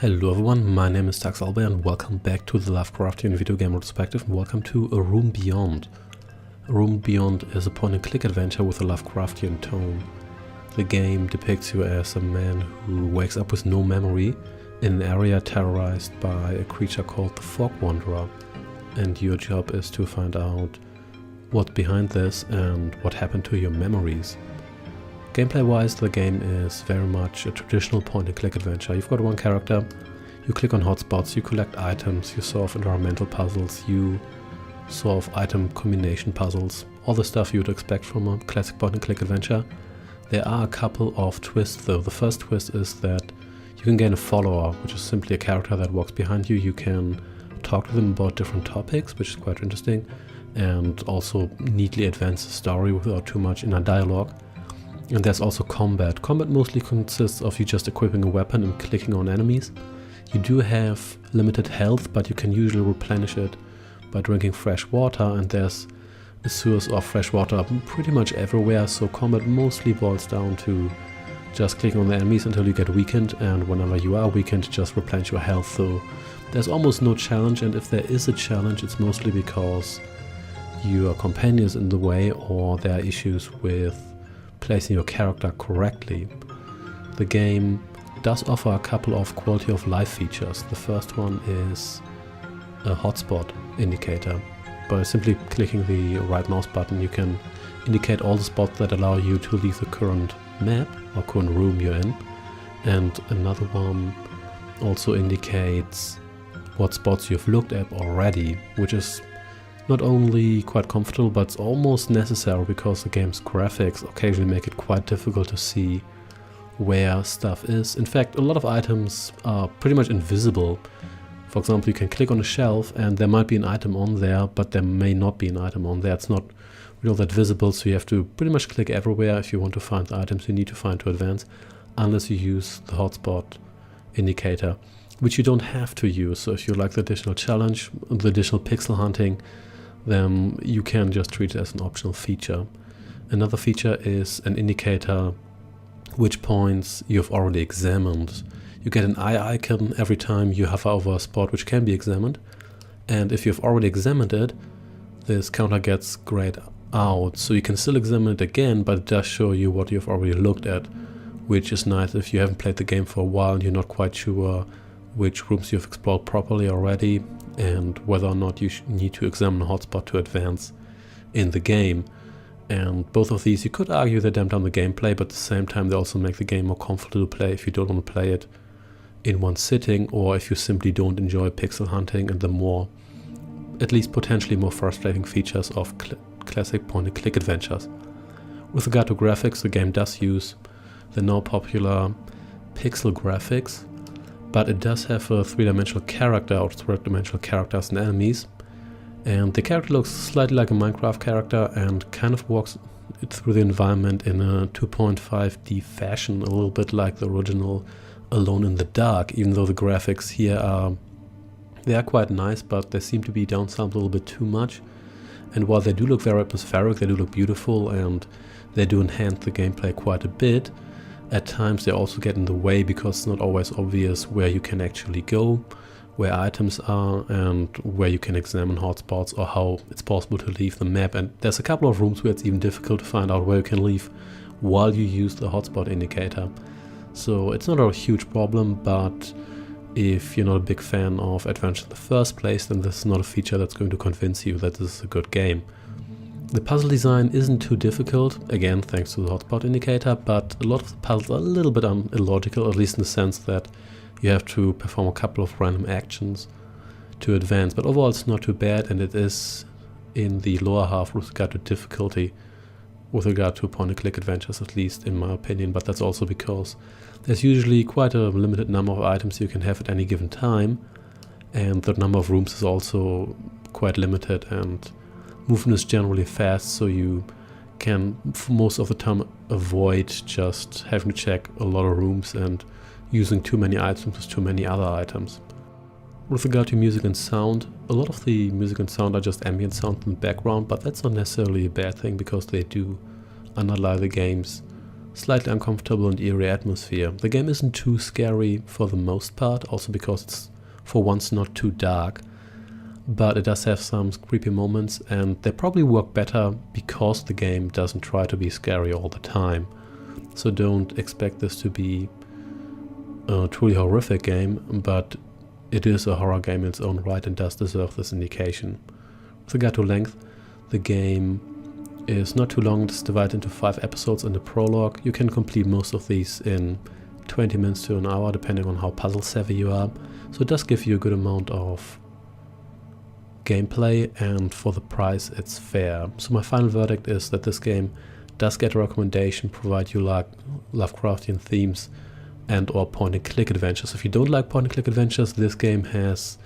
Hello everyone, my name is Taxalbe and welcome back to the Lovecraftian Video Game Retrospective and welcome to A Room Beyond. A Room Beyond is a point-and-click adventure with a Lovecraftian tone. The game depicts you as a man who wakes up with no memory in an area terrorized by a creature called the Fog Wanderer, and your job is to find out what's behind this and what happened to your memories. Gameplay-wise, the game is very much a traditional point-and-click adventure. You've got one character, you click on hotspots, you collect items, you solve environmental puzzles, you solve item combination puzzles, all the stuff you would expect from a classic point-and-click adventure. There are a couple of twists though. The first twist is that you can gain a follower, which is simply a character that walks behind you. You can talk to them about different topics, which is quite interesting, and also neatly advance the story without too much inner dialogue. And there's also combat. Combat mostly consists of you just equipping a weapon and clicking on enemies. You do have limited health, but you can usually replenish it by drinking fresh water, and there's a source of fresh water pretty much everywhere, so combat mostly boils down to just clicking on the enemies until you get weakened, and whenever you are weakened, just replenish your health. So there's almost no challenge, and if there is a challenge, it's mostly because your companion is in the way or there are issues with placing your character correctly. The game does offer a couple of quality of life features. The first one is a hotspot indicator. By simply clicking the right mouse button, you can indicate all the spots that allow you to leave the current map or current room you're in. And another one also indicates what spots you've looked at already, which is not only quite comfortable, but it's almost necessary because the game's graphics occasionally make it quite difficult to see where stuff is. In fact, a lot of items are pretty much invisible. For example, you can click on a shelf and there might be an item on there, but there may not be an item on there. It's not real that visible, so you have to pretty much click everywhere if you want to find the items you need to find to advance, unless you use the hotspot indicator, which you don't have to use. So if you like the additional challenge, the additional pixel hunting, then you can just treat it as an optional feature. Another feature is an indicator which points you've already examined. You get an eye icon every time you hover over a spot which can be examined, and if you've already examined it, this counter gets grayed out, so you can still examine it again, but it does show you what you've already looked at, which is nice if you haven't played the game for a while and you're not quite sure which rooms you've explored properly already and whether or not you need to examine a hotspot to advance in the game. And both of these, you could argue they damp down the gameplay, but at the same time they also make the game more comfortable to play if you don't want to play it in one sitting, or if you simply don't enjoy pixel hunting and the more, at least potentially more frustrating features of classic point-and-click adventures. With regard to graphics, the game does use the now popular pixel graphics, but it does have a three-dimensional character or third-dimensional characters and enemies, and the character looks slightly like a Minecraft character and kind of walks through the environment in a 2.5D fashion, a little bit like the original Alone in the Dark, even though the graphics here are quite nice, but they seem to be downsampled a little bit too much. And while they do look very atmospheric, they do look beautiful, and they do enhance the gameplay quite a bit, at times they also get in the way because it's not always obvious where you can actually go, where items are, and where you can examine hotspots or how it's possible to leave the map. And there's a couple of rooms where it's even difficult to find out where you can leave while you use the hotspot indicator. So it's not a huge problem, but if you're not a big fan of adventure in the first place, then this is not a feature that's going to convince you that this is a good game. The puzzle design isn't too difficult, again thanks to the hotspot indicator, but a lot of the puzzles are a little bit illogical, at least in the sense that you have to perform a couple of random actions to advance. But overall it's not too bad, and it is in the lower half with regard to difficulty, with regard to point-and-click adventures, at least in my opinion, but that's also because there's usually quite a limited number of items you can have at any given time, and the number of rooms is also quite limited, and movement is generally fast, so you can for most of the time avoid just having to check a lot of rooms and using too many items with too many other items. With regard to music and sound, a lot of the music and sound are just ambient sound in the background, but that's not necessarily a bad thing because they do underlie the game's slightly uncomfortable and eerie atmosphere. The game isn't too scary for the most part, also because it's for once not too dark, but it does have some creepy moments, and they probably work better because the game doesn't try to be scary all the time. So don't expect this to be a truly horrific game, but it is a horror game in its own right and does deserve this indication. With regard to length, the game is not too long. It's divided into 5 episodes and a prologue. You can complete most of these in 20 minutes to an hour, depending on how puzzle savvy you are. So it does give you a good amount of gameplay, and for the price it's fair. So my final verdict is that this game does get a recommendation, provided you like Lovecraftian themes and or point-and-click adventures. If you don't like point-and-click adventures, this game has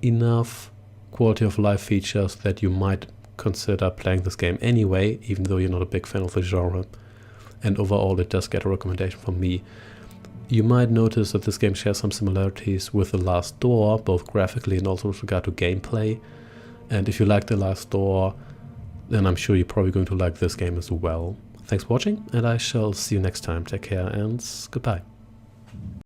enough quality of life features that you might consider playing this game anyway, even though you're not a big fan of the genre. And overall it does get a recommendation from me. You might notice that this game shares some similarities with The Last Door, both graphically and also with regard to gameplay. And if you like The Last Door, then I'm sure you're probably going to like this game as well. Thanks for watching, and I shall see you next time. Take care and goodbye.